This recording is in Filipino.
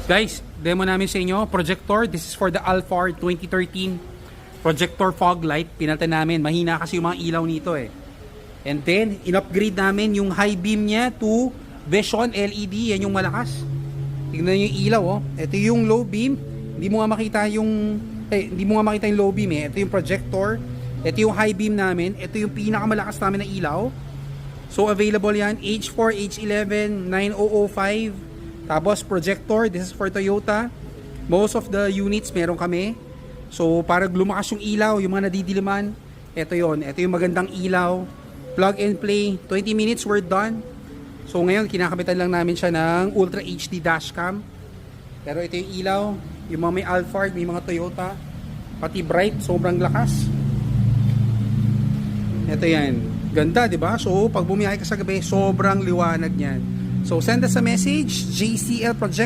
Guys, demo namin sa inyo, projector. This is for the Alphard 2013 projector fog light. Pinalitan namin, mahina kasi yung mga ilaw nito eh. And then, in-upgrade namin yung high beam niya to Vision LED. Yan yung malakas. Tignan nyo yung ilaw oh. Ito yung low beam. Hindi mo nga makita yung low beam eh. Ito yung projector. Ito yung high beam namin. Ito yung pinakamalakas namin na ilaw. So available yan, H4, H11, 9005. Tapos projector, this is for Toyota. Most of the units meron kami. So para lumakas yung ilaw, yung mga nadidiliman, ito yon. Ito yung magandang ilaw. Plug and play, 20 minutes, we're done. So ngayon, kinakabitan lang namin siya ng Ultra HD dashcam. Pero ito yung ilaw, yung mga may Alphard, may mga Toyota. Pati bright, sobrang lakas. Ito yan. Ganda, di ba? So pag bumiyahe ka sa gabi, sobrang liwanag niyan. So send us a message, JCL Project